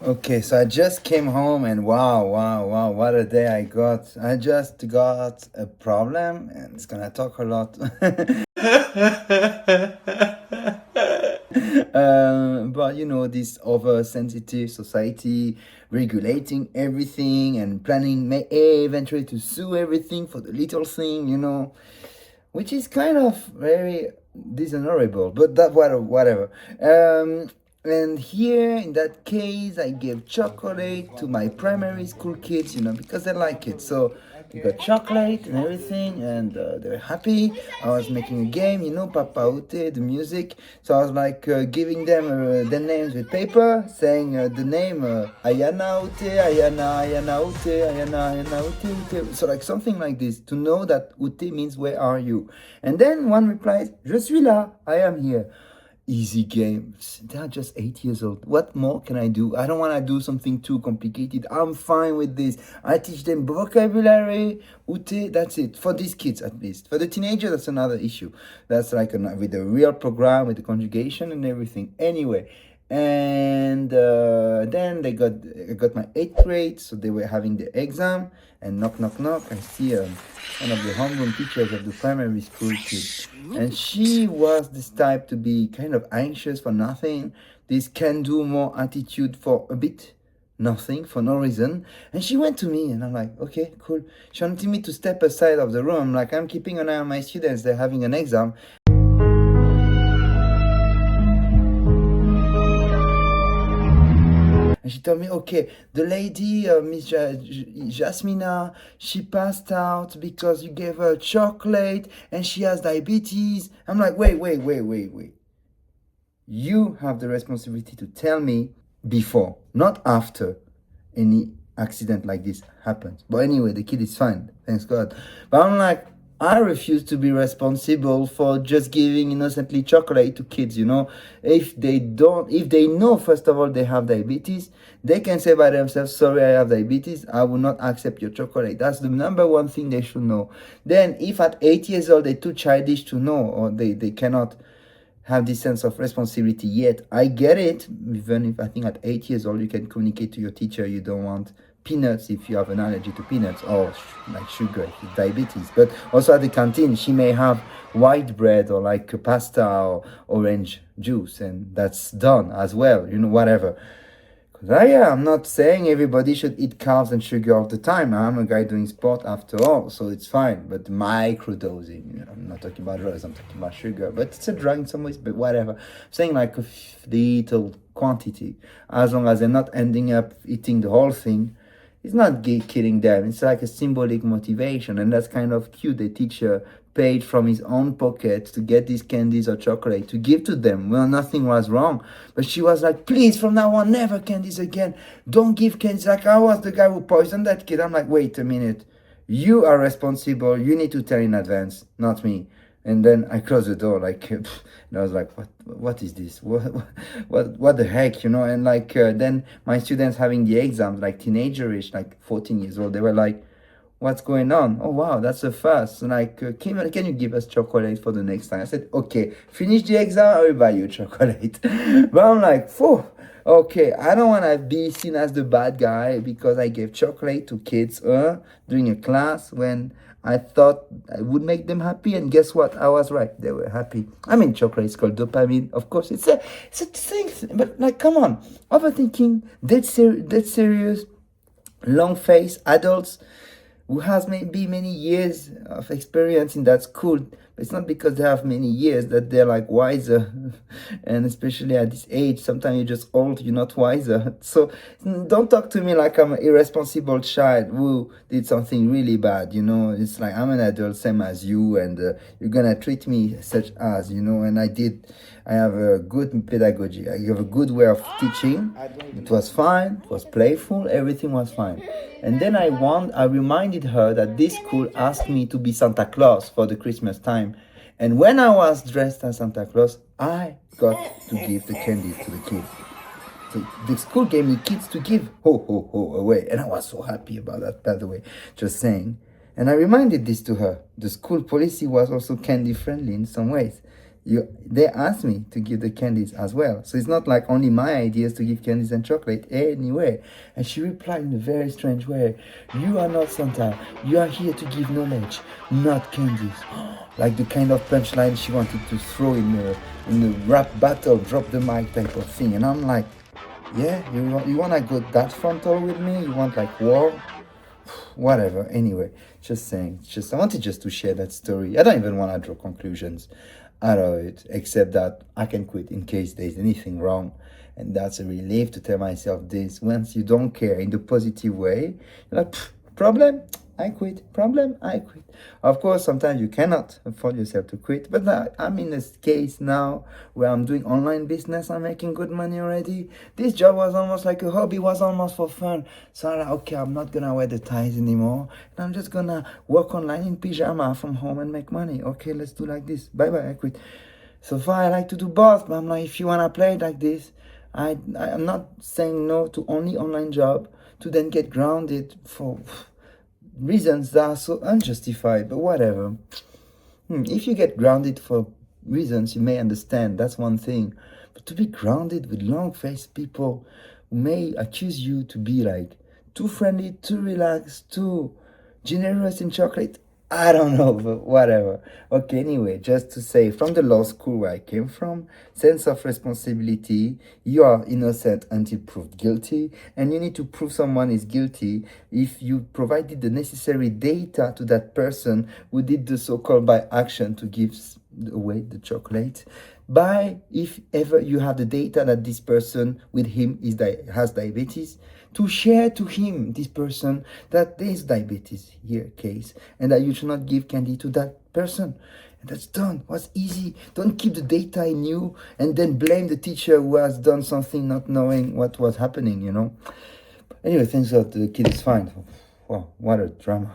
Okay, so I just came home and wow, what a day I got. I just got a problem and it's gonna talk a lot. But this oversensitive society regulating everything and planning may eventually to sue everything for the little thing, which is kind of very dishonorable, but that whatever. And here in that case, I gave chocolate to my primary school kids, because they like it. So we got chocolate and everything, and they were happy. I was making a game, Papa Ute, the music. So I was like giving them the names with paper, saying the name Ayana Ute, Ayana Ute, Ayana Ute, Ute. So like something like this to know that Ute means where are you? And then one replies, Je suis là, I am here. Easy games. They're just 8 years old. What more can I do? I don't want to do something too complicated. I'm fine with this. I teach them vocabulary, ute, that's it. For these kids, at least. For the teenagers, that's another issue. That's like with a real program, with the conjugation and everything. Anyway, and then I got my 8th grade, so they were having the exam, and knock knock knock, I see one of the homeroom teachers of the primary school kids, and she was this type to be kind of anxious for nothing, this can do more attitude for a bit nothing, for no reason. And she went to me and I'm like, okay, cool. She wanted me to step aside of the room, like I'm keeping an eye on my students, they're having an exam. And she told me, okay, the lady, Miss Jasmina, she passed out because you gave her chocolate and she has diabetes. I'm like, wait. You have the responsibility to tell me before, not after any accident like this happens. But anyway, the kid is fine, thanks God. But I'm like, I refuse to be responsible for just giving innocently chocolate to kids, If they know, first of all, they have diabetes, they can say by themselves, sorry, I have diabetes, I will not accept your chocolate. That's the number one thing they should know. Then, if at 8 years old, they're too childish to know, or they cannot have this sense of responsibility yet, I get it, even if I think at 8 years old, you can communicate to your teacher you don't want peanuts if you have an allergy to peanuts, or like sugar if you have diabetes. But also at the canteen, she may have white bread or like pasta or orange juice, and that's done as well, whatever. I'm not saying everybody should eat carbs and sugar all the time. I'm a guy doing sport after all, so it's fine. But microdosing, I'm not talking about drugs, I'm talking about sugar. But it's a drug in some ways, but whatever. I'm saying like a little quantity, as long as they're not ending up eating the whole thing. It's not killing them. It's like a symbolic motivation, and that's kind of cute. The teacher paid from his own pocket to get these candies or chocolate to give to them. Well, nothing was wrong, but she was like, please, from now on, never candies again. Don't give candies. Like I was the guy who poisoned that kid. I'm like, wait a minute. You are responsible. You need to tell in advance, not me. And then I closed the door, like, and I was like, what is this? What the heck, And like, then my students having the exams, like teenagerish, like 14 years old, they were like, what's going on? Oh, wow, that's a first. And like, can you give us chocolate for the next time? I said, okay, finish the exam, I will buy you chocolate. But I'm like, phew. Okay, I don't want to be seen as the bad guy because I gave chocolate to kids during a class when I thought I would make them happy, and guess what? I was right. They were happy. I mean, chocolate is called dopamine. Of course, it's a thing. But like, come on, overthinking, dead serious, long face adults who has maybe many years of experience in that school. But it's not because they have many years that they're like wiser. And especially at this age, sometimes you're just old, you're not wiser. So don't talk to me like I'm an irresponsible child who did something really bad, It's like I'm an adult, same as you, and you're gonna treat me such as, and I have a good pedagogy. I have a good way of teaching. It was fine. It was playful. Everything was fine. And then I reminded her that this school asked me to be Santa Claus for the Christmas time. And when I was dressed as Santa Claus, I got to give the candies to the kids. So the school gave me kids to give ho, ho, ho away. And I was so happy about that, by the way, just saying. And I reminded this to her. The school policy was also candy friendly in some ways. They asked me to give the candies as well. So it's not like only my ideas to give candies and chocolate anyway. And she replied in a very strange way, "You are not Santa. You are here to give knowledge, not candies." Like the kind of punchline she wanted to throw in the rap battle, drop the mic type of thing. And I'm like, yeah, you wanna go that frontal with me? You want like war? Whatever. Anyway, just saying. I wanted just to share that story. I don't even want to draw conclusions out of it, except that I can quit in case there's anything wrong. And that's a relief to tell myself this. Once you don't care in the positive way, you're like, problem, I quit. Problem, I quit. Of course, sometimes you cannot afford yourself to quit, but I'm in this case now where I'm doing online business. I'm making good money already. This job was almost like a hobby, was almost for fun. So I'm like, okay, I'm not gonna wear the ties anymore, and I'm just gonna work online in pyjama from home and make money. Okay, let's do like this. Bye bye, I quit. So far, I like to do both, but I'm like, if you wanna play it like this, I'm not saying no to only online job to then get grounded for reasons that are so unjustified, but whatever. If you get grounded for reasons you may understand, that's one thing. But to be grounded with long-faced people who may accuse you to be like too friendly, too relaxed, too generous in chocolate, I don't know, but whatever. Okay, anyway, just to say, from the law school where I came from, sense of responsibility, you are innocent until proved guilty, and you need to prove someone is guilty if you provided the necessary data to that person who did the so-called by action to give away the chocolate. By if ever you have the data that this person with him has diabetes, to share to him, this person, that there is diabetes here case, and that you should not give candy to that person. And that's done. What's easy? Don't keep the data in you and then blame the teacher who has done something not knowing what was happening, Anyway, thanks God the kid is fine. Wow, what a drama.